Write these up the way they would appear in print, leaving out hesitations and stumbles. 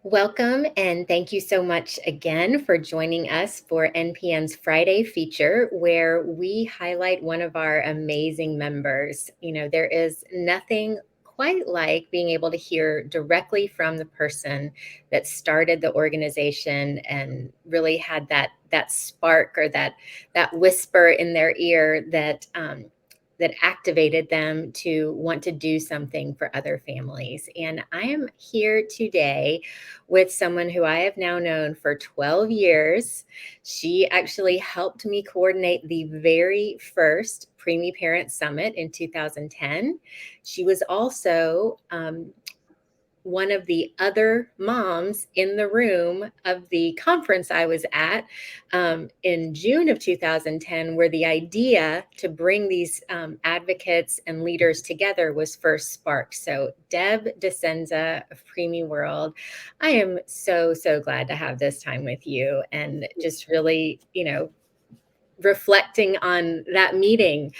Welcome, and thank you so much again for joining us for NPN's Friday Feature, where we highlight one of our amazing members. There is nothing quite like being able to hear directly from the person that started the organization and really had that spark or that whisper in their ear that activated them to want to do something for other families. And I am here today with someone who I have now known for 12 years. She actually helped me coordinate the very first Preemie Parent Summit in 2010. She was also one of the other moms in the room of the conference I was at in June of 2010, where the idea to bring these advocates and leaders together was first sparked. So Deb Discenza of PreemieWorld, I am so, so glad to have this time with you and just really, reflecting on that meeting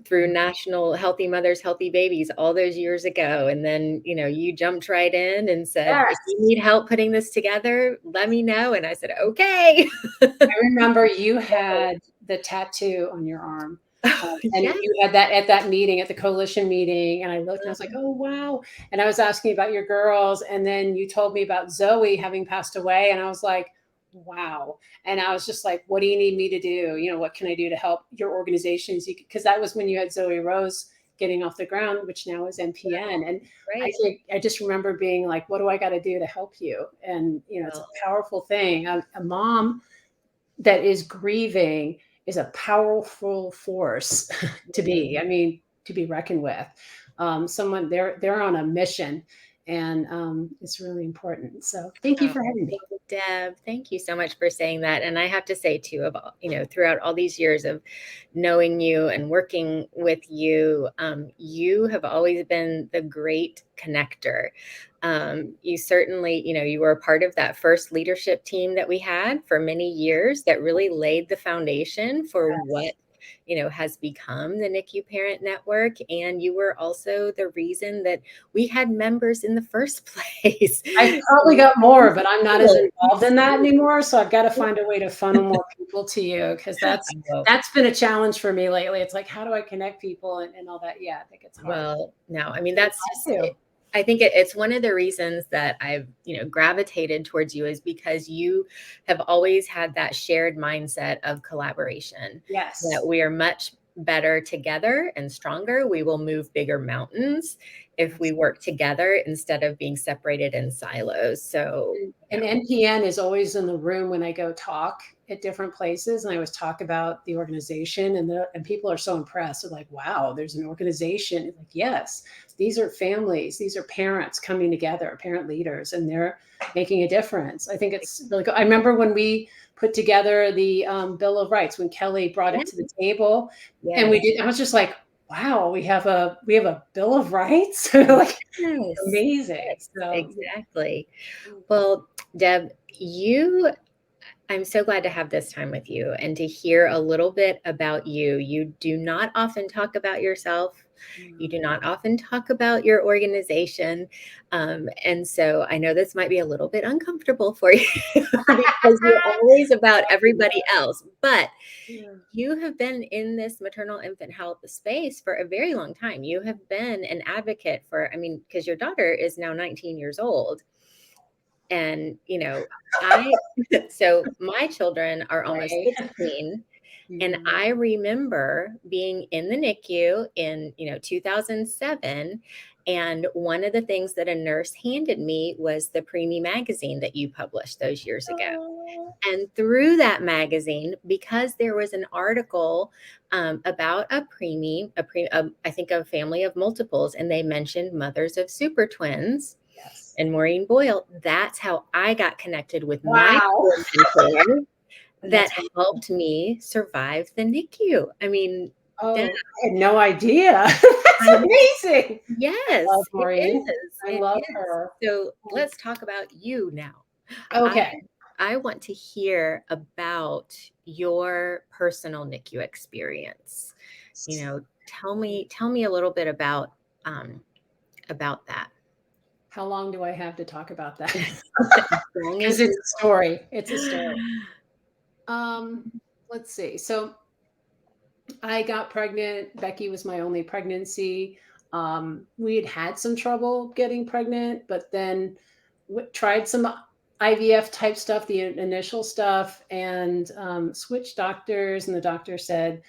through National Healthy Mothers, Healthy Babies all those years ago. And then, you jumped right in and said, Yes. if you need help putting this together, let me know. And I said, okay. I remember you had the tattoo on your arm. And Yes. you had that at that meeting, at the coalition meeting. And I looked and I was like, oh, wow. And I was asking about your girls. And then you told me about Zoe having passed away. And I was like, wow. And I was just like, what do you need me to do? What can I do to help your organizations? Because that was when you had Zoe Rose getting off the ground, which now is NPN. And I Right. think I just remember being like, what do I got to do to help you? And, it's a powerful thing. A mom that is grieving is a powerful force to be. I mean, to be reckoned with. Someone they're on a mission, and it's really important. So thank you Oh, for having me. Deb, thank you so much for saying that. And I have to say too, throughout all these years of knowing you and working with you, you have always been the great connector. You certainly, you were a part of that first leadership team that we had for many years that really laid the foundation for what has become the NICU Parent Network. And you were also the reason that we had members in the first place. I probably got more, but I'm not as involved in that anymore. So I've got to find a way to funnel more people to you, because that's been a challenge for me lately. It's like, how do I connect people and all that? Yeah, I think it's hard. Well, no, I mean, that's just it. I think it's one of the reasons that I've, gravitated towards you is because you have always had that shared mindset of collaboration. Yes. That we are much better together and stronger. We will move bigger mountains if we work together instead of being separated in silos. So, And NPN is always in the room when I go talk at different places, and I always talk about the organization, and people are so impressed. They're like, wow, there's an organization. Like, yes, these are families, these are parents coming together, parent leaders, and they're making a difference. I think it's really cool. I remember when we put together the Bill of Rights, when Kelly brought it to the table, and we did, I was just like, wow, we have a Bill of Rights. Like, yes, amazing. yes, So exactly. Well, Deb, I'm so glad to have this time with you and to hear a little bit about you. You do not often talk about yourself. You do not often talk about your organization. And so I know this might be a little bit uncomfortable for you because you're always about everybody else. But you have been in this maternal infant health space for a very long time. You have been an advocate for, because your daughter is now 19 years old. And, so my children are almost 16. And I remember being in the NICU in, 2007. And one of the things that a nurse handed me was the Preemie magazine that you published those years ago. And through that magazine, because there was an article about a preemie, I think a family of multiples, and they mentioned mothers of super twins and Maureen Boyle, that's how I got connected with my mentor that helped me survive the NICU. I mean, I had no idea. That's amazing. Yes, I love it Maureen. is. I It love is. her. So let's talk about you now. Okay. I want to hear about your personal NICU experience. Tell me a little bit about that. How long do I have to talk about that? As long Because as it's you a story. It's a story. Um, let's see. So I got pregnant. Becky was my only pregnancy. We had had some trouble getting pregnant, but then tried some IVF type stuff, the initial stuff, and switched doctors. And the doctor said,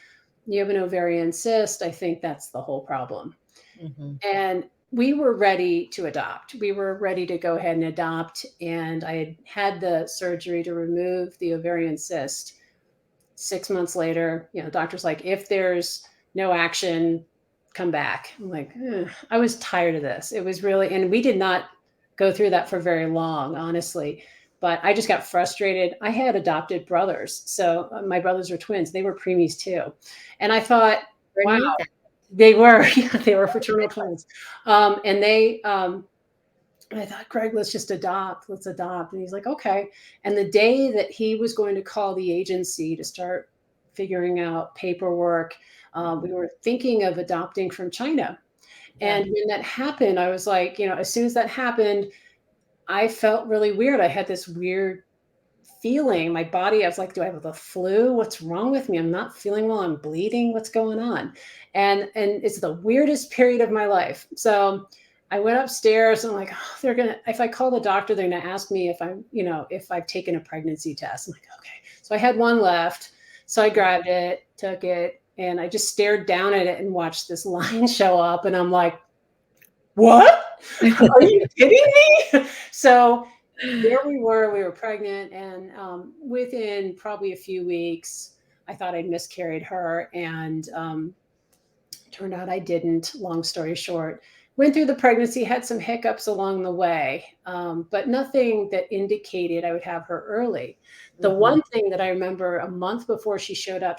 "You have an ovarian cyst. I think that's the whole problem." Mhm. And we were ready to adopt. We were ready to go ahead and adopt. And I had had the surgery to remove the ovarian cyst. 6 months later, the doctor's like, if there's no action, come back. I'm like, "Ugh." I was tired of this. It was really, and we did not go through that for very long, honestly. But I just got frustrated. I had adopted brothers. So my brothers are twins. They were preemies too. And I thought, Never wow, knew that. they were, they were fraternal twins. And I thought, Greg, let's just adopt. Let's adopt. And he's like, okay. And the day that he was going to call the agency to start figuring out paperwork, we were thinking of adopting from China. Yeah. And when that happened, I was like, as soon as that happened, I felt really weird. I had this weird feeling. My body, I was like, do I have the flu? What's wrong with me? I'm not feeling well. I'm bleeding. What's going on? And it's the weirdest period of my life. So I went upstairs and I'm like, oh, they're gonna, if I call the doctor, they're gonna ask me if I'm, if I've taken a pregnancy test. I'm like, okay. So I had one left. So I grabbed it, took it, and I just stared down at it and watched this line show up. And I'm like, what? Are you kidding me? So there we were pregnant, and within probably a few weeks, I thought I'd miscarried her, and turned out I didn't. Long story short, went through the pregnancy, had some hiccups along the way, but nothing that indicated I would have her early. The Mhm. one thing that I remember a month before she showed up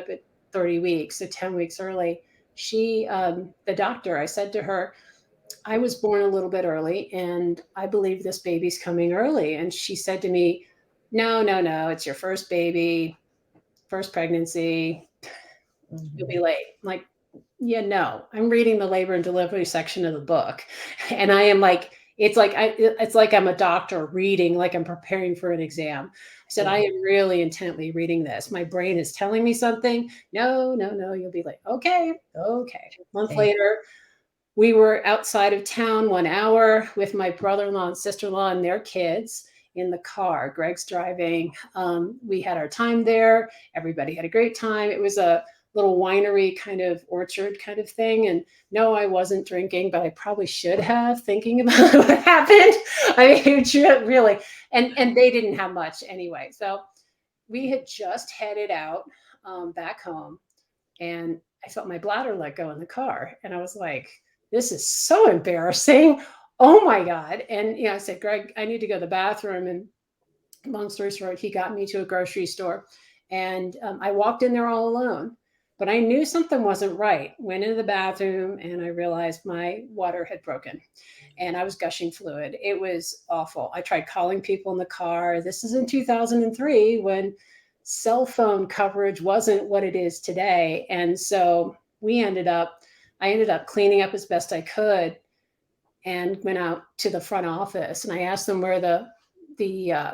at 30 weeks, so 10 weeks early. The doctor, I said to her, I was born a little bit early and I believe this baby's coming early. And she said to me, no, no, no, it's your first baby, first pregnancy. You'll be Mhm. late. I'm like, yeah, no, I'm reading the labor and delivery section of the book. And I am like, it's like I'm a doctor reading, like I'm preparing for an exam. I said, I Yeah. am really intently reading this. My brain is telling me something. No, no, no, you'll be like, okay, okay. A month Say, later, we were outside of town 1 hour with my brother-in-law and sister-in-law and their kids in the car. Greg's driving. We had our time there. Everybody had a great time. It was a little winery kind of orchard kind of thing. And no, I wasn't drinking, but I probably should have, thinking about what happened. I mean, really. And they didn't have much anyway. So we had just headed out back home, and I felt my bladder let go in the car. And I was like, this is so embarrassing. Oh my God. And I said, Greg, I need to go to the bathroom. And long story short, he got me to a grocery store. And I walked in there all alone. But I knew something wasn't right. Went into the bathroom and I realized my water had broken and I was gushing fluid. It was awful. I tried calling people in the car. This is in 2003 when cell phone coverage wasn't what it is today. And so I ended up cleaning up as best I could and went out to the front office and I asked them where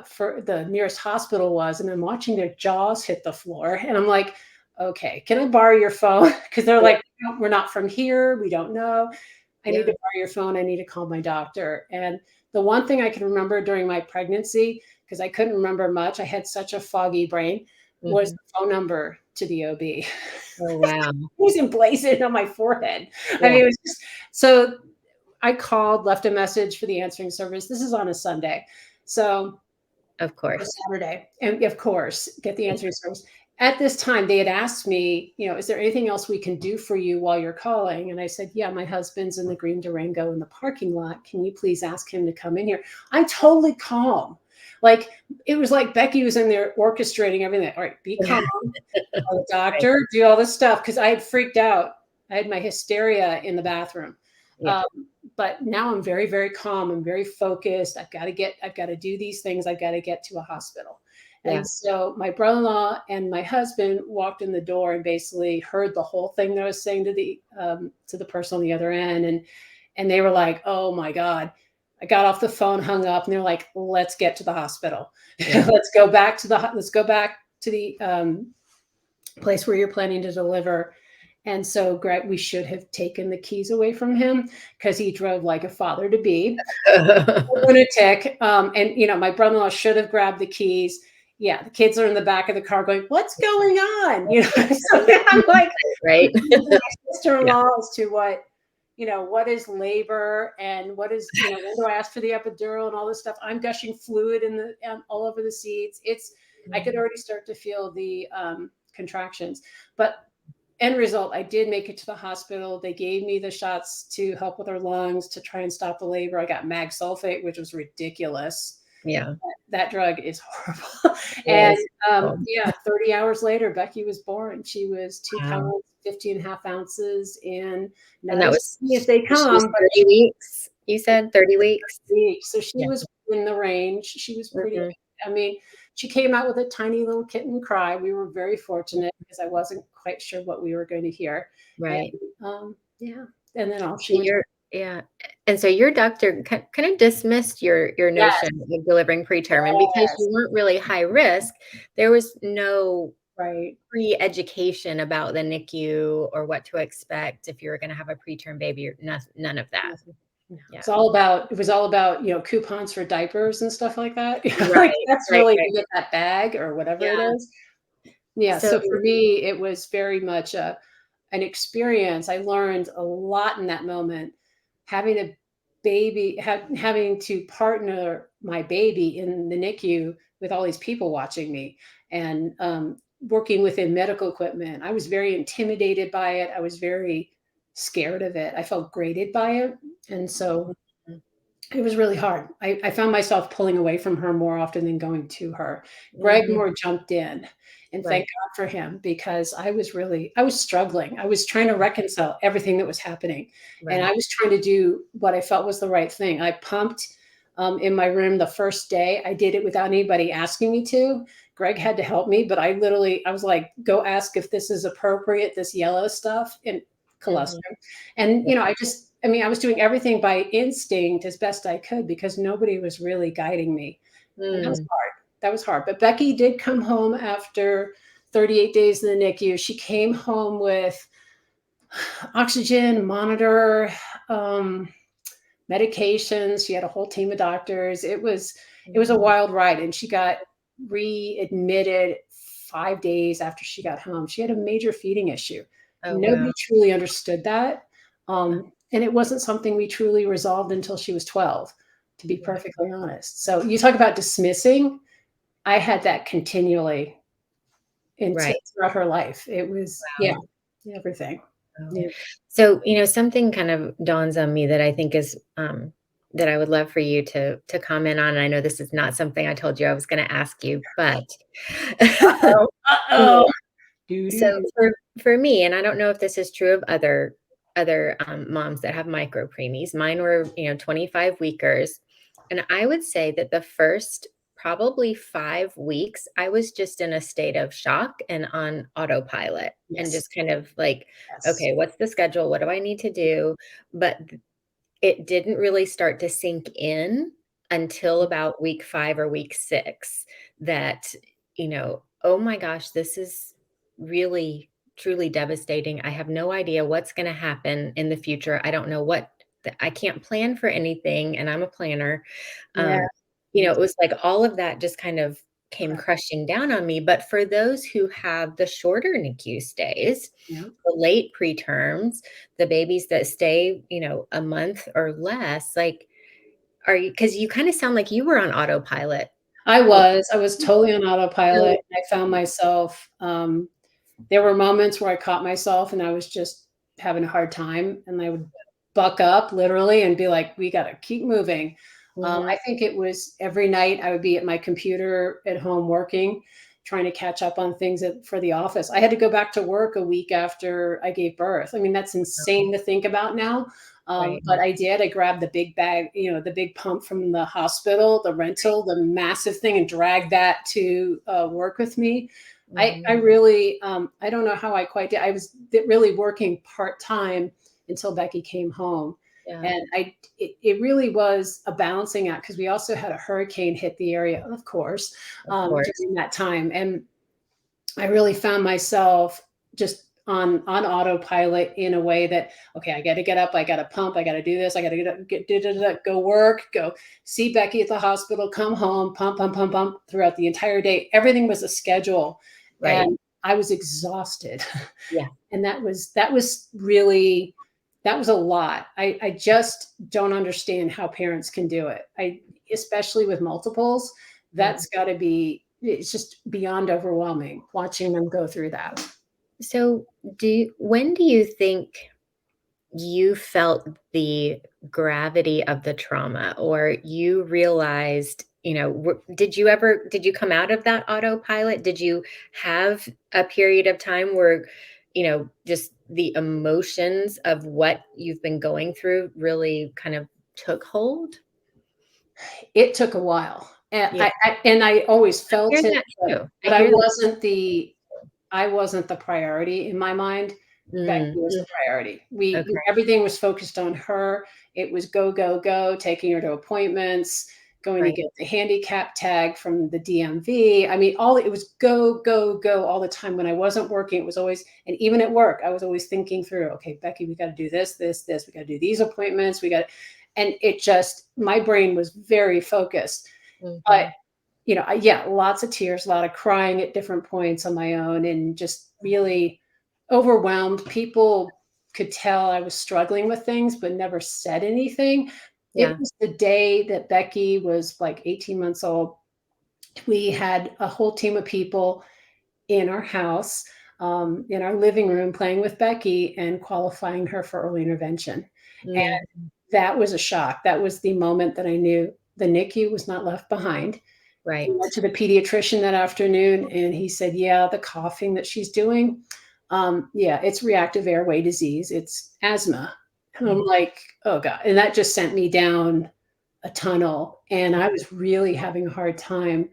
for the nearest hospital was. And I'm watching their jaws hit the floor. And I'm like, okay, can I borrow your phone? Because they're yeah. like, "No, we're not from here. We don't know. I need Yeah. to borrow your phone. I need to call my doctor." And the one thing I can remember during my pregnancy, because I couldn't remember much, I had such a foggy brain, was Mhm. the phone number to the OB. Oh, wow. It was emblazoned on my forehead. I Yeah. mean, it was just so I called, left a message for the answering service. This is on a Sunday. So Of or course. Saturday, and of course, get the answering service. At this time, they had asked me, is there anything else we can do for you while you're calling? And I said, yeah, my husband's in the green Durango in the parking lot. Can you please ask him to come in here? I'm totally calm. Like it was like Becky was in there orchestrating everything. All right, be calm. Call the Right. doctor, do all this stuff because I had freaked out. I had my hysteria in the bathroom. Yeah. Um, but now I'm very, very calm. I'm very focused. I've got to do these things. I've got to get to a hospital. Yeah. And so my brother-in-law and my husband walked in the door and basically heard the whole thing that I was saying to the person on the other end. And they were like, oh my God. I got off the phone, hung up, and they're like, let's get to the hospital. Yeah. let's go back to the place where you're planning to deliver. And so Greg, we should have taken the keys away from him because he drove like a father to be. Lunatic. And my brother-in-law should have grabbed the keys. Yeah, the kids are in the back of the car going, "What's going on?" So I'm like, Right. my sister-in-law as to what is labor and what is, when do I ask for the epidural and all this stuff. I'm gushing fluid all over the seats. I could already start to feel the contractions, but end result, I did make it to the hospital. They gave me the shots to help with her lungs to try and stop the labor. I got mag sulfate, which was ridiculous. Yeah. That drug is horrible. And 30 hours later, Becky was born. She was 2 pounds, 15 and a half ounces. And that was, if they come, she was 30 weeks. You said 30 weeks. So she was in the range. She was pretty, I mean, she came out with a tiny little kitten cry. We were very fortunate because I wasn't quite sure what we were going to hear. Right. And, and then all and so your doctor kind of dismissed your notion of delivering preterm, and because you weren't really high risk, there was no pre-education about the NICU or what to expect if you were going to have a preterm baby, or none of that. Yeah. It was all about coupons for diapers and stuff like that. Right, that's really to get that bag or whatever it is. Yeah. So for me, it was very much an experience. I learned a lot in that moment. Having a baby, having to partner my baby in the NICU with all these people watching me, and working within medical equipment. I was very intimidated by it. I was very scared of it. I felt graded by it. And so it was really hard. I found myself pulling away from her more often than going to her. Greg more jumped in, and thank God for him, because I was struggling. I was trying to reconcile everything that was happening. And I was trying to do what I felt was the right thing. I pumped in my room the first day. I did it without anybody asking me to. Greg had to help me, but I was like, go ask if this is appropriate, this yellow stuff, and colostrum. And, I was doing everything by instinct as best I could because nobody was really guiding me. And that was hard. But Becky did come home after 38 days in the NICU. She came home with oxygen, monitor, medications. She had a whole team of doctors. It was a wild ride. And she got readmitted 5 days after she got home. She had a major feeding issue. Nobody truly understood that. And it wasn't something we truly resolved until she was 12, to be perfectly honest. So you talk about dismissing. I had that continually throughout her life. It was, everything. Yeah. So, something kind of dawns on me that I think is, that I would love for you to comment on. And I know this is not something I told you I was going to ask you, but so for me, and I don't know if this is true of other moms that have micro preemies. Mine were 25 weekers, and I would say that the first probably 5 weeks I was just in a state of shock and on autopilot, and just kind of like, okay, what's the schedule? What do I need to do? But it didn't really start to sink in until about week 5 or week 6 that, oh my gosh, this is really truly devastating. I have no idea what's going to happen in the future. I don't know I can't plan for anything, and I'm a planner. It was like all of that just kind of came crushing down on me. But for those who have the shorter NICU stays, the late preterms, the babies that stay, a month or less, like, because you kind of sound like you were on autopilot. I was totally on autopilot. I found myself, there were moments where I caught myself and I was just having a hard time, and I would buck up literally and be like, we got to keep moving. I think it was every night I would be at my computer at home working, trying to catch up on things for the office. I had to go back to work a week after I gave birth. I mean, that's insane to think about now. But I did. I grabbed the big bag, the big pump from the hospital, the rental, the massive thing, and dragged that to work with me. I really, I don't know how I quite did. I was really working part-time until Becky came home. Yeah. And it really was a balancing act because we also had a hurricane hit the area, of course, Of course. during that time. And I really found myself just on autopilot in a way that, okay, I got to get up, I got to pump, I got to do this, I got to get up, go work, go see Becky at the hospital, come home, pump, pump, pump, pump throughout the entire day. Everything was a schedule, Right. and I was exhausted, Yeah. and that was really that was a lot. I just don't understand how parents can do it. Especially with multiples, Mhm. that's got to be it's just beyond overwhelming watching them go through that. So, when do you think you felt the gravity of the trauma, or you realized, did you come out of that autopilot? Did you have a period of time where, just the emotions of what you've been going through really kind of took hold? It took a while, and Yeah, I always I hear felt it, that too. I but hear that. I wasn't the priority in my mind. Becky Mm, was mm, the priority. We okay, everything was focused on her. It was go, go, go, taking her to appointments, going to right. get the handicap tag from the DMV. I mean, all it was go, go, go all the time. When I wasn't working, it was always, and even at work, I was always thinking through, okay, Becky, we got to do this, this, this. We got to do these appointments. And it just, my brain was very focused. But Mhm. yeah, lots of tears, a lot of crying at different points on my own, and just really overwhelmed. People could tell I was struggling with things, but never said anything. It Yeah. was the day that Becky was like 18 months old. We had a whole team of people in our house, in our living room, playing with Becky and qualifying her for early intervention. Mm, That was a shock. That was the moment that I knew the NICU was not left behind. We right. went to the pediatrician that afternoon, and he said, yeah, the coughing that she's doing, yeah, it's reactive airway disease. It's asthma. And I'm Mhm. like, oh God. And that just sent me down a tunnel. And I was really having a hard time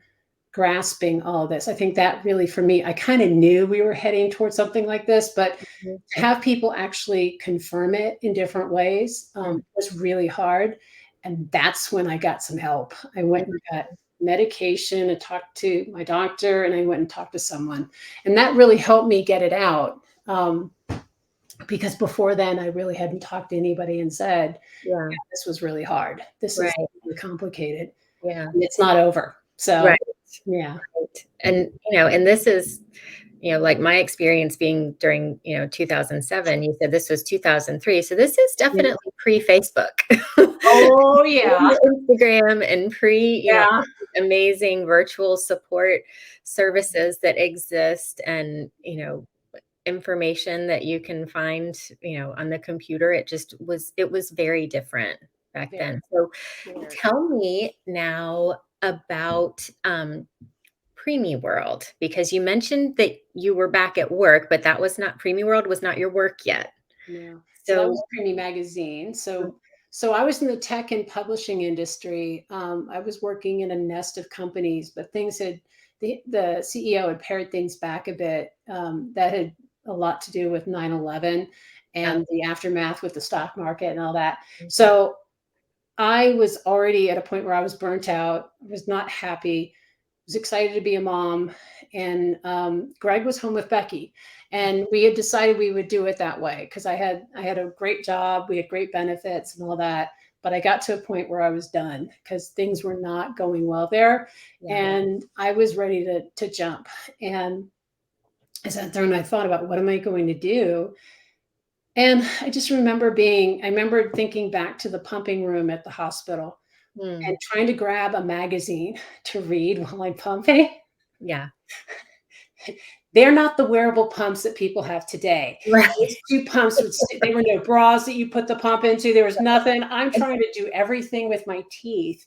grasping all of this. I think that really, for me, I kind of knew we were heading towards something like this, but Mhm. to have people actually confirm it in different ways Mhm. was really hard. And that's when I got some help. I went and got medication. I talked to my doctor, and I went and talked to someone. And that really helped me get it out. Because before then, I really hadn't talked to anybody and said, Yeah. yeah, this was really hard. This is Right. really complicated. Yeah. And it's not over. So, Right. yeah. Right. And this is, like my experience being during, 2007, you said this was 2003. So this is Yeah. definitely pre-Facebook. Oh, yeah. Instagram and Yeah. amazing virtual support services that exist, and, information that you can find, on the computer. It was very different back Very, then. So very. tell me now about Preemie World, because you mentioned that you were back at work, but Preemie World was not your work yet. Yeah. So that So was Preemie Magazine. So I was in the tech and publishing industry. I was working in a nest of companies, but things had the CEO had pared things back a bit. That had a lot to do with 9/11 yeah. and the aftermath with the stock market and all that. Mhm. So I was already at a point where I was burnt out. I was not happy. Was excited to be a mom, and Greg was home with Becky, and we had decided we would do it that way because I had a great job, we had great benefits and all that, but I got to a point where I was done because things were not going well there, Yeah. and I was ready to jump. And I sat there and I thought about what am I going to do, and I remember thinking back to the pumping room at the hospital and Mm. trying to grab a magazine to read while I'm pumping. Yeah. They're not the wearable pumps that people have today. Right. Those 2 pumps there were no bras that you put the pump into, there was nothing. I'm trying to do everything with my teeth,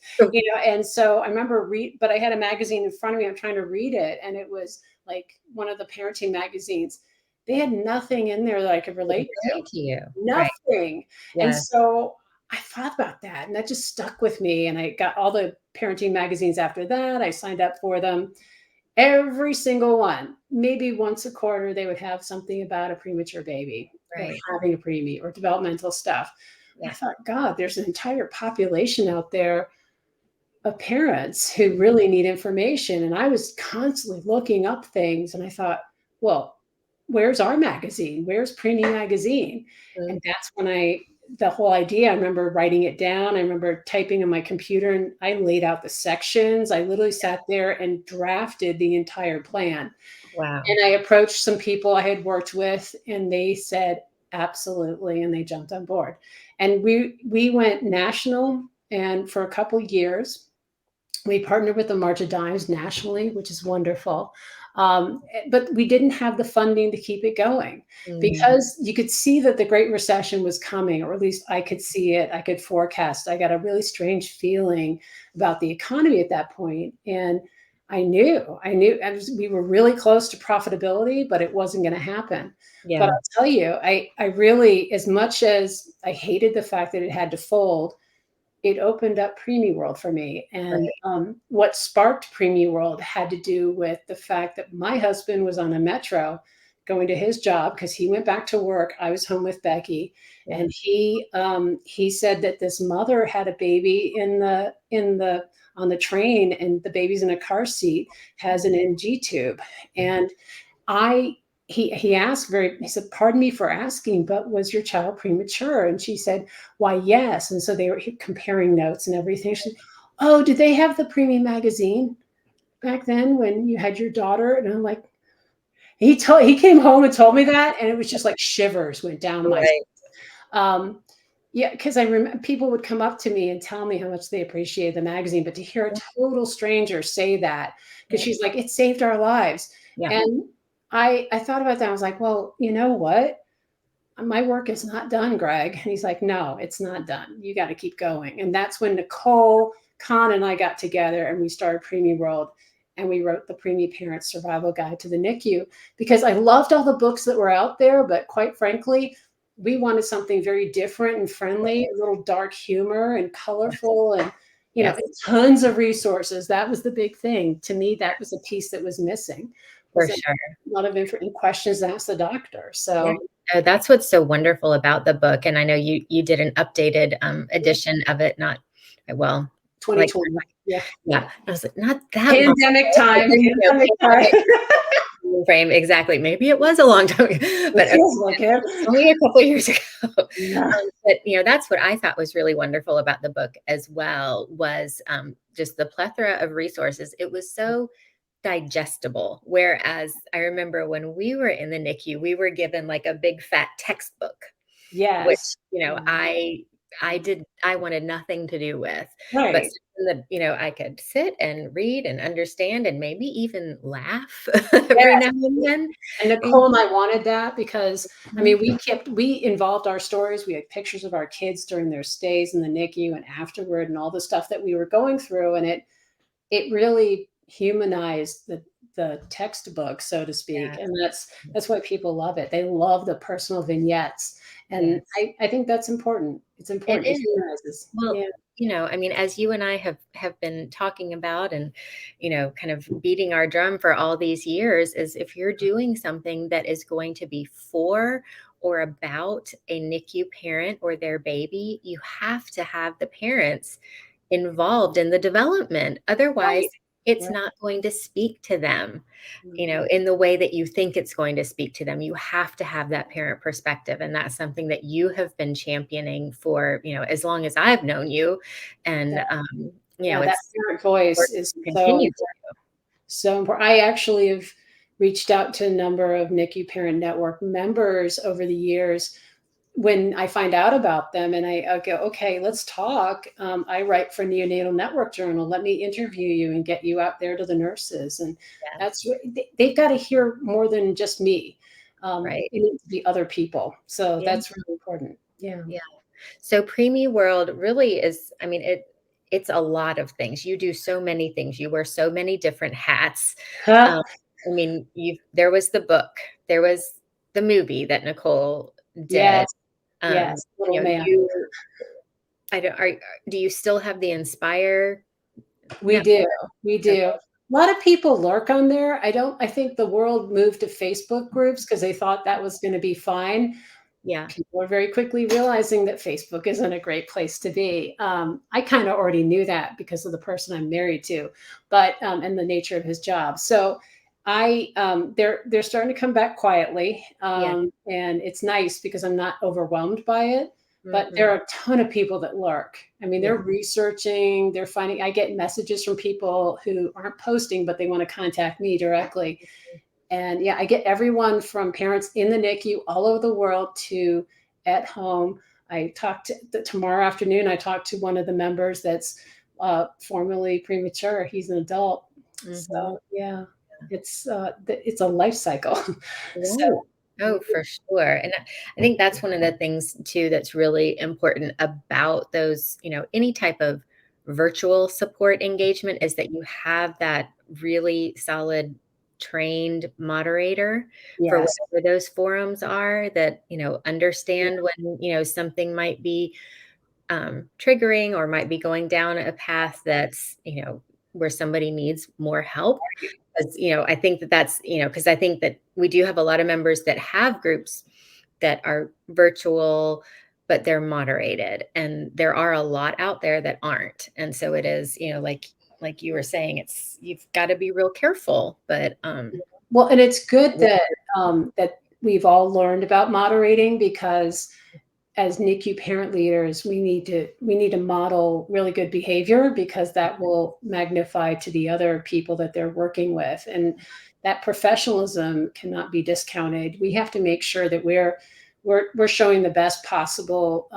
and so I remember but I had a magazine in front of me, I'm trying to read it, and it was, like, one of the parenting magazines. They had nothing in there that I could relate to. Relate to you. Right. Nothing, and Yeah. so I thought about that, and that just stuck with me, and I got all the parenting magazines after that, I signed up for them. Every single one, maybe once a quarter, they would have something about a premature baby or Right. having a preemie or developmental stuff. I thought, God, there's an entire population out there of parents who really need information. And I was constantly looking up things, and I thought, well, where's our magazine? Where's Preemie magazine? Mm. And that's when the whole idea, I remember writing it down. I remember typing on my computer, and I laid out the sections. I literally sat there and drafted the entire plan. Wow. And I approached some people I had worked with, and they said, absolutely. And they jumped on board. And we went national, and for a couple years, we partnered with the March of Dimes nationally, which is wonderful. But we didn't have the funding to keep it going Mm. because you could see that the Great Recession was coming, or at least I could see it. I could forecast. I got a really strange feeling about the economy at that point. And we were really close to profitability, but it wasn't going to happen. But Yeah. I'll tell you, I really, as much as I hated the fact that it had to fold, it opened up PreemieWorld for me. And Right. what sparked PreemieWorld had to do with the fact that my husband was on a metro going to his job because he went back to work. I was home with Becky, Yeah. and he said that this mother had a baby in the on the train, and the baby's in a car seat, has an NG tube, and I he asked he said, pardon me for asking, but was your child premature? And she said, why, yes. And so they were comparing notes and everything. She said, oh, did they have the Preemie magazine back then when you had your daughter? And I'm like, he came home and told me that, and it was just like shivers went down my Right. um, yeah, because I remember people would come up to me and tell me how much they appreciated the magazine, but to hear a total stranger say that, because Yeah. she's like, it saved our lives. Yeah. And I thought about that. I was like, well, you know what? My work is not done, Greg. And he's like, no, it's not done. You got to keep going. And that's when Nicole Kahn and I got together and we started Preemie World, and we wrote the Preemie Parent Survival Guide to the NICU, because I loved all the books that were out there, but quite frankly, we wanted something very different and friendly, a little dark humor and colorful, and Yes. tons of resources. That was the big thing. To me, that was a piece that was missing. For Was a sure. lot of questions to ask the doctor. Yeah. So That's what's so wonderful about the book. And I know you did an updated edition of it, not well, like 2020. Yeah. yeah. I was like, not that long. Pandemic time. Pandemic time. Pandemic frame. Exactly. Maybe it was a long time ago, It but feels like it. it's only a couple of years ago. Yeah. But that's what I thought was really wonderful about the book as well, was just the plethora of resources. It was so digestible. Whereas I remember when we were in the NICU, we were given like a big fat textbook, which, Yes. I wanted nothing to do with. But Right. something that, I could sit and read and understand and maybe even laugh every Yes. now and then. And Nicole and I wanted that because, I Mhm. mean, we involved our stories. We had pictures of our kids during their stays in the NICU and afterward, and all the stuff that we were going through. And it really humanized the textbook, so to speak. Yeah. And that's why people love it. They love the personal vignettes. And Yes. I think that's important. It's It important. It is. humanizes. Well, Yeah. I mean, as you and I have been talking about and, kind of beating our drum for all these years, is if you're doing something that is going to be for or about a NICU parent or their baby, you have to have the parents involved in the development. Otherwise, Right. it's Right. not going to speak to them, Mhm. in the way that you think it's going to speak to them. You have to have that parent perspective. And that's something that you have been championing for, as long as I've known you. And, Yeah, that it's parent voice important is to so continue to. so important. I actually have reached out to a number of NICU Parent Network members over the years when I find out about them, and I go, okay, let's talk. I write for Neonatal Network Journal. Let me interview you and get you out there to the nurses. And Yes, they've got to hear more than just me. right. It needs to be other people. So Yeah, that's really important. Yeah. yeah. So Preemie World really is, I mean, it's a lot of things. You do so many things. You wear so many different hats. Huh? Um, I mean, there was the book, there was the movie that Nicole Yes. did. Yes. Little man. You I don't do you still have the Inspire We do. network? We Okay, do. A lot of people lurk on there. I think the world moved to Facebook groups because they thought that was going to be fine. Yeah. people are very quickly realizing that Facebook isn't a great place to be. I kind of already knew that because of the person I'm married to, but and the nature of his job. So they're starting to come back quietly, Yeah. and it's nice because I'm not overwhelmed by it. But Mhm. there are a ton of people that lurk. I mean, Yeah. they're researching, they're finding. I get messages from people who aren't posting, but they want to contact me directly. And yeah, I get everyone from parents in the NICU all over the world to at home. I talked to, tomorrow afternoon. I talked to one of the members that's formerly premature. He's an adult. Mhm. So yeah, it's a life cycle. So Right. Oh, for sure. And I think that's one of the things too that's really important about those, any type of virtual support engagement is that you have that really solid trained moderator for yes, whatever those forums are that, understand when, something might be triggering or might be going down a path that's, where somebody needs more help. Because, I think that that's, because I think that we do have a lot of members that have groups that are virtual, but they're moderated. And there are a lot out there that aren't. And so it is, like you were saying, you've got to be real careful. But well, and it's good yeah, that we've all learned about moderating because as NICU parent leaders, we need to model really good behavior because that will magnify to the other people that they're working with, and that professionalism cannot be discounted. We have to make sure that we're showing the best possible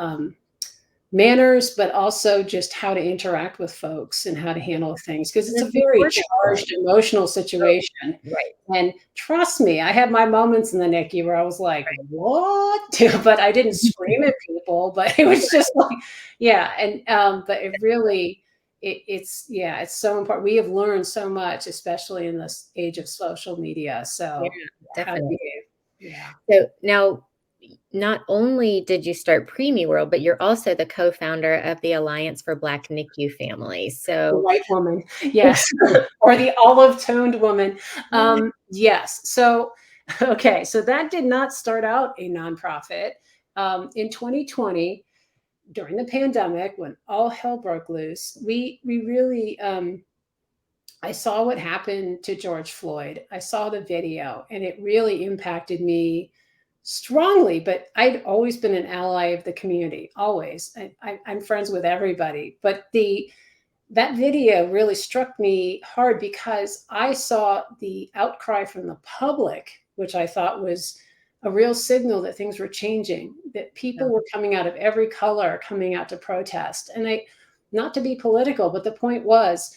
manners, but also just how to interact with folks and how to handle things because it's and a it's very important. charged emotional Oh, situation. right. And trust me, I had my moments in the NICU where I was like, "What?" But I didn't scream at people, but it was just like, yeah. And but it really, it's so important. We have learned so much, especially in this age of social media. Yeah, So how to definitely. behave. Yeah, So now, not only did you start Preemie World, but you're also the co-founder of the Alliance for Black NICU Families. the So white woman, yes, or the olive toned woman, yes. So okay, so that did not start out a nonprofit. In 2020, during the pandemic, when all hell broke loose, we really I saw what happened to George Floyd. I saw the video, and it really impacted me strongly. But I'd always been an ally of the community, always. I'm friends with everybody, but the that video really struck me hard because I saw the outcry from the public, which I thought was a real signal that things were changing, that people were coming out of every color, coming out to protest. And not to be political, but the point was,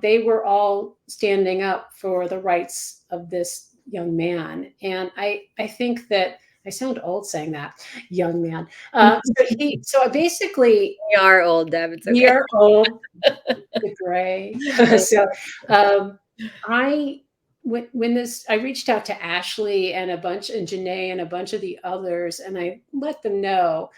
they were all standing up for the rights of this young man. And I think that I sound old saying that, young man. So I basically, we are old, Deb. It's we okay. are old, the gray. So, um, I when this I reached out to Ashley and Janae and a bunch of the others, and I let them know,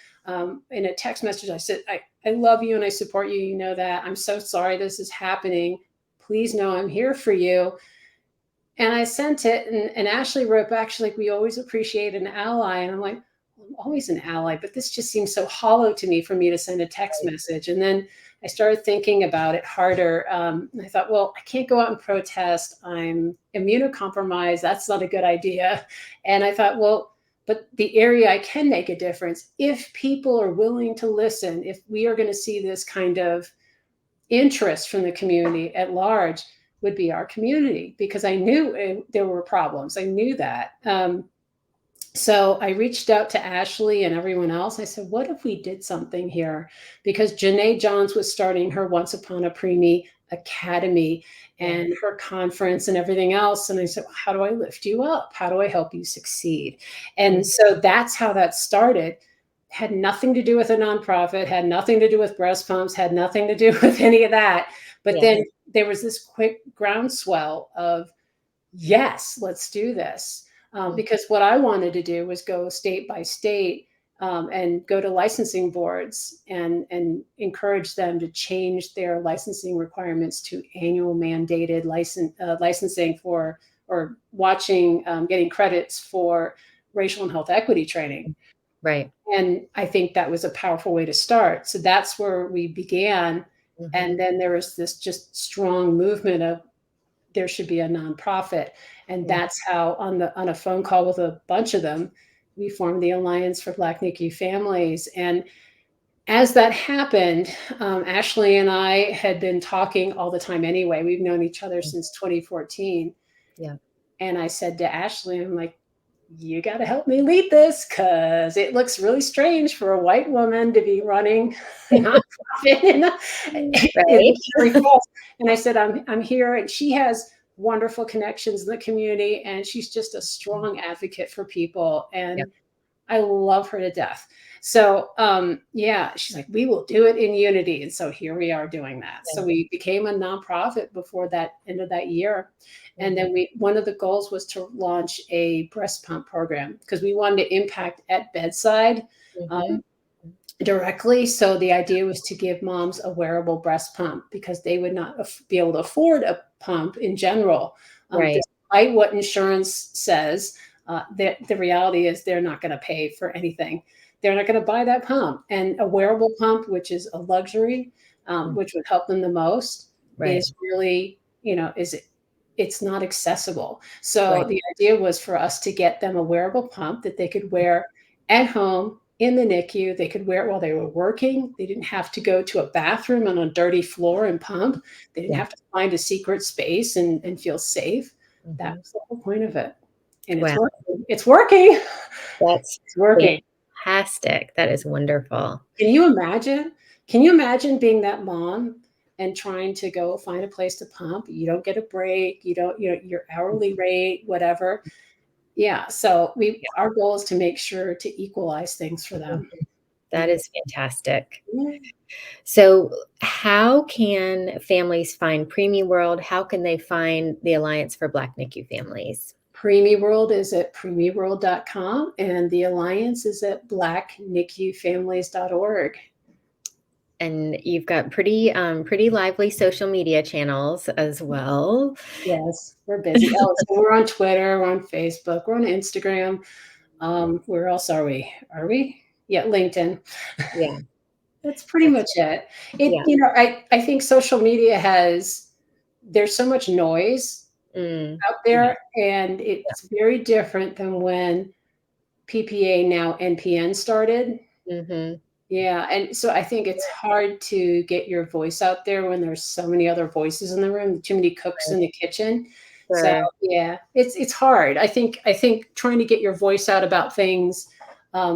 in a text message. I said, I love you and I support you. You know that. I'm so sorry this is happening. Please know I'm here for you. And I sent it, and Ashley wrote back, she's like, "We always appreciate an ally." And I'm like, "Well, I'm always an ally, but this just seems so hollow to me for me to send a text message." And then I started thinking about it harder. And I thought, well, I can't go out and protest. I'm immunocompromised. That's not a good idea. And I thought, well, but the area I can make a difference, if people are willing to listen, if we are going to see this kind of interest from the community at large, would be our community, because I knew there were problems. I knew that. So I reached out to Ashley and everyone else. I said, what if we did something here? Because Janae Johns was starting her Once Upon a Preemie Academy Yeah. and her conference and everything else. And I said, how do I lift you up? How do I help you succeed? And Mm. so that's how that started. Had nothing to do with a nonprofit, had nothing to do with breast pumps, had nothing to do with any of that. But Yeah. then there was this quick groundswell of, yes, let's do this. Mm. Because what I wanted to do was go state by state, and go to licensing boards and encourage them to change their licensing requirements to annual mandated licensing for, or watching, getting credits for racial and health equity training. Right. And I think that was a powerful way to start. So that's where we began. And then there was this just strong movement of there should be a nonprofit. And Mm. that's how on a phone call with a bunch of them, we formed the Alliance for Black NICU Families. And as that happened, Ashley and I had been talking all the time anyway. We've known each other since 2014. Yeah. And I said to Ashley, I'm like, you got to help me lead this because it looks really strange for a white woman to be running a nonprofit in Right. Cherry Falls. And I said, I'm here. And she has wonderful connections in the community. And she's just a strong advocate for people. Yep. And I love her to death. So, yeah, she's like, we will do it in unity. And so here we are doing that. Yeah. So we became a nonprofit before that end of that year. And Mhm. then one of the goals was to launch a breast pump program because we wanted to impact at bedside Mhm. directly. So the idea was to give moms a wearable breast pump because they would not be able to afford a pump in general. Right. Despite what insurance says, the reality is they're not going to pay for anything. They're not going to buy that pump. And a wearable pump, which is a luxury, Mm. which would help them the most, Right. is really, it's not accessible. So Right. the idea was for us to get them a wearable pump that they could wear at home in the NICU. They could wear it while they were working. They didn't have to go to a bathroom on a dirty floor and pump. They didn't Yeah. have to find a secret space and feel safe. That Mhm. was the whole point of it. And it's Wow. working. It's working. That's It's working. fantastic. That is wonderful. Can you imagine? Can you imagine being that mom and trying to go find a place to pump? You don't get a break. You don't, your hourly rate, whatever. Yeah. So Yeah. our goal is to make sure to equalize things for Mhm. them. That is fantastic. Yeah. So, how can families find PreemieWorld? How can they find the Alliance for Black NICU Families? PreemieWorld is at PreemieWorld.com, and the Alliance is at BlackNICUFamilies.org. And you've got pretty lively social media channels as well. Yes, we're busy. Oh, so we're on Twitter, we're on Facebook, we're on Instagram. Where else are we? Are we? Yeah, LinkedIn. Yeah, That's pretty that's much it. yeah. I think social media there's so much noise out Yeah, there, and it's very different than when PPA, now NPN, started. yeah. Mhm. Yeah, and so I think it's hard to get your voice out there when there's so many other voices in the room, too many cooks in the kitchen. So, Sure. yeah, it's hard. I think trying to get your voice out about things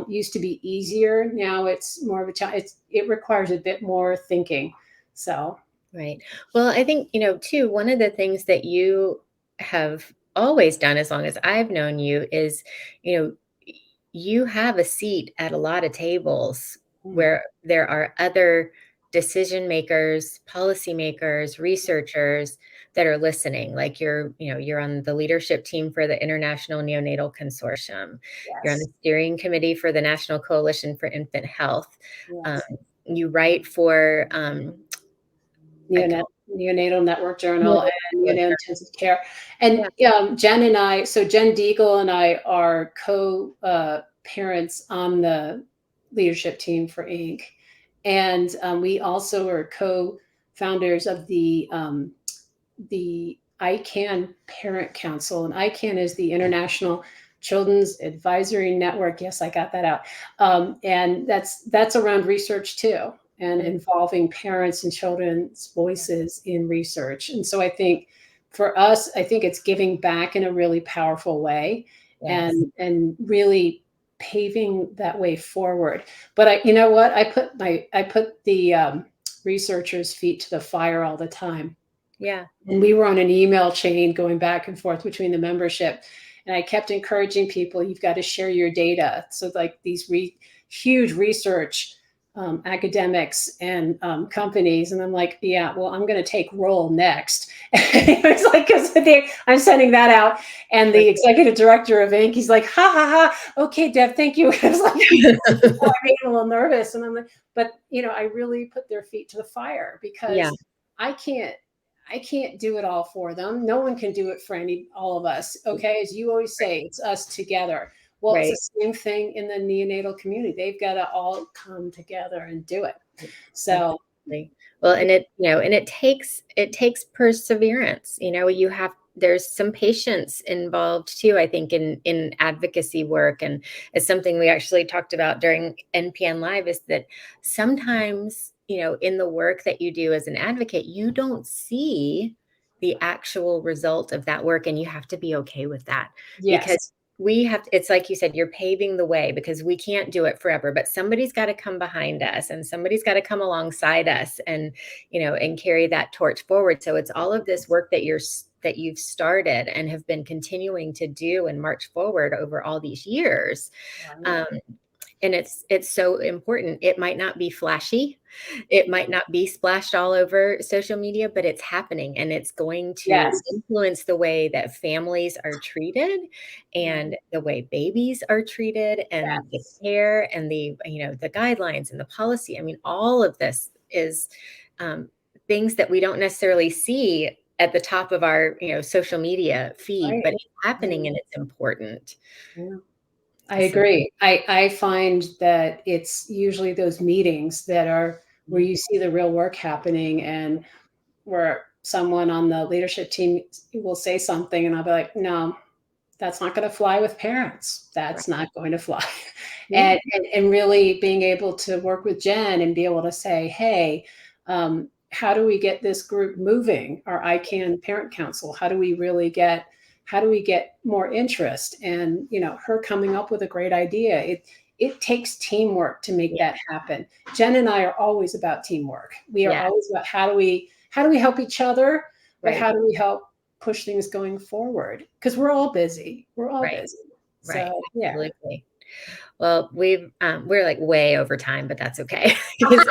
used to be easier. Now it's more of a challenge. It requires a bit more thinking. So, Right. Well, I think, too, one of the things that you have always done as long as I've known you is, you know, y- you have a seat at a lot of tables mm, where there are other decision makers, policymakers, researchers that are listening. Like you're on the leadership team for the International Neonatal Consortium. You're on the yes, steering committee for the National Coalition for Infant Health. Um, yes. you write for I Neonat call Neonatal Network Journal it and Neonatal Intensive Care. And yeah. Jen and I, so Jen Deagle and I are co-parents on the leadership team for Inc. And we also are co-founders of the ICANN Parent Council. And ICANN is the International Children's Advisory Network. Yes, I got that out. And that's around research too, and Mm, involving parents and children's voices in research. And so I think for us, I think it's giving back in a really powerful way, yes. and really paving that way forward. But you know what? I put the researchers' feet to the fire all the time, Yeah. and we were on an email chain going back and forth between the membership. And I kept encouraging people, you've got to share your data. So, like these huge research academics and companies. And I'm like, yeah, well, I'm going to take roll next. It was like, because I'm sending that out. And the executive director of Inc., he's like, ha ha ha. Okay, Deb, thank you. It was like, I made him a little nervous. And I'm like, but, I really put their feet to the fire Yeah. because I can't I can't do it all for them. No one can do it for all of us. Okay. As you always say, it's us together. Well, it's Right. the same thing in the neonatal community. They've got to all come together and do it. So, Absolutely. Well, and it takes perseverance. There's some patience involved too, I think, in advocacy work. And it's something we actually talked about during NPN Live is that sometimes, in the work that you do as an advocate, you don't see the actual result of that work, and you have to be okay with that because yes, it's like you said, you're paving the way because we can't do it forever, but somebody's got to come behind us and somebody's got to come alongside us and carry that torch forward. So it's all of this work that you've started and have been continuing to do and march forward over all these years. right. Um, and it's so important. It might not be flashy. It might not be splashed all over social media, but it's happening and it's going to Yes, influence the way that families are treated right. and the way babies are treated and the Yes, care and the guidelines and the policy. I mean, all of this is um, things that we don't necessarily see at the top of our, social media feed, right. but it's happening Right. and it's important. Yeah. I So, agree. I find that it's usually those meetings that are where you see the real work happening and where someone on the leadership team will say something and I'll be like, no, that's not going to fly with parents. right. That's not going to fly. Yeah. And really being able to work with Jen and be able to say, hey, how do we get this group moving? Our ICANN parent council, how do we get more interest? And her coming up with a great idea. It takes teamwork to make Yeah. that happen. Jen and I are always about teamwork. We are Yeah. always about how do we help each other, but Right. how do we help push things going forward? Because we're all busy. We're all Right. busy. Right. So yeah. Absolutely. Well, we're like way over time, but that's okay. 'Cause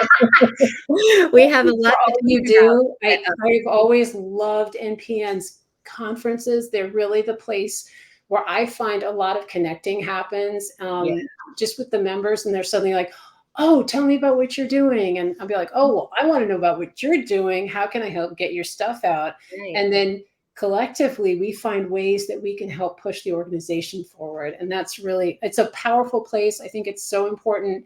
we have a For lot to all talk you about. do. But, I've always loved NPN's conferences. They're really the place where I find a lot of connecting happens, yeah. just with the members, and they're suddenly like, "Oh, tell me about what you're doing," and I'll be like, "Oh, well, I want to know about what you're doing. How can I help get your stuff out?" Right. And then collectively, we find ways that we can help push the organization forward, and it's a powerful place. I think it's so important,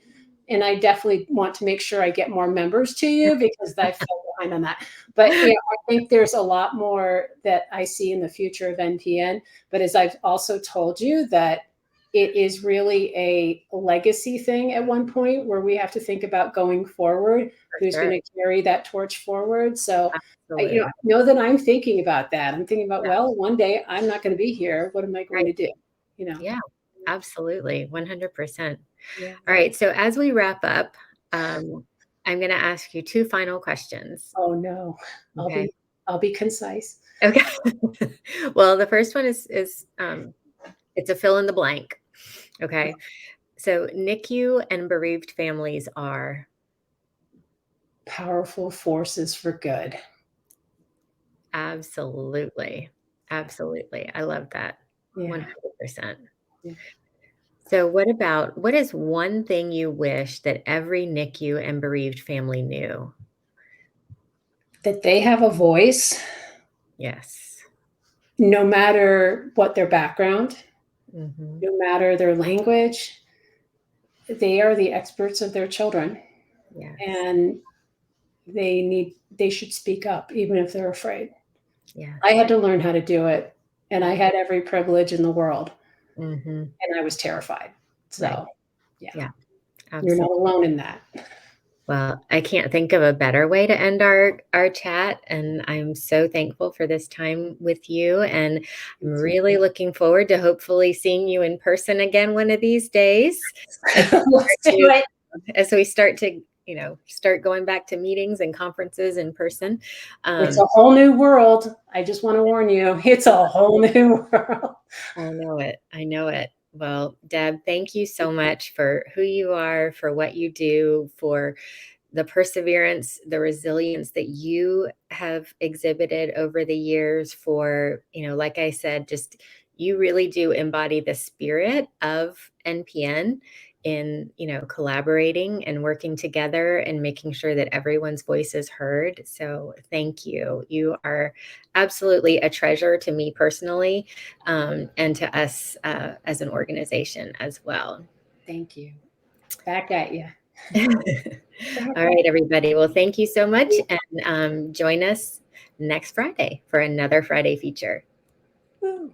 and I definitely want to make sure I get more members to you because I fell behind on that. But I think there's a lot more that I see in the future of NPN. But as I've also told you, that it is really a legacy thing at one point where we have to think about going forward, For who's going sure. to carry that torch forward. So I Absolutely. know that I'm thinking about that. I'm thinking about, Yeah. well, one day I'm not going to be here. What am I going Right. to do? You know? Yeah. Absolutely. 100%. Yeah. All right. So as we wrap up, um, I'm going to ask you two final questions. Oh no, I'll Okay. be I'll be concise. Okay. Well, the first one is it's a fill in the blank. Okay. So NICU and bereaved families are Powerful forces for good. absolutely, absolutely. I love that. Yeah. 100%. Yeah. So what is one thing you wish that every NICU and bereaved family knew? That they have a voice, Yes. no matter what their background, Mhm. no matter their language, they are the experts of their children, Yes. and they should speak up even if they're afraid. I Yes. had to learn how to do it, and I Right. had every privilege in the world, Mhm. and I was terrified. Right. So, yeah, Yeah. you're not Absolutely. alone in that. Well, I can't think of a better way to end our chat, and I'm so thankful for this time with you, and I'm really looking forward to hopefully seeing you in person again one of these days as we Let's start do to it. start going back to meetings and conferences in person. It's a Um, whole new world. I just want to warn you, it's a whole new world. I know it. I know it. Well, Deb, thank you so much for who you are, for what you do, for the perseverance, the resilience that you have exhibited over the years for, like I said, just you really do embody the spirit of NPN in, collaborating and working together and making sure that everyone's voice is heard. So thank you. You are absolutely a treasure to me personally, and to us as an organization as well. Thank you. Back at you. All right, everybody. Well, thank you so much. And join us next Friday for another Friday feature. Woo.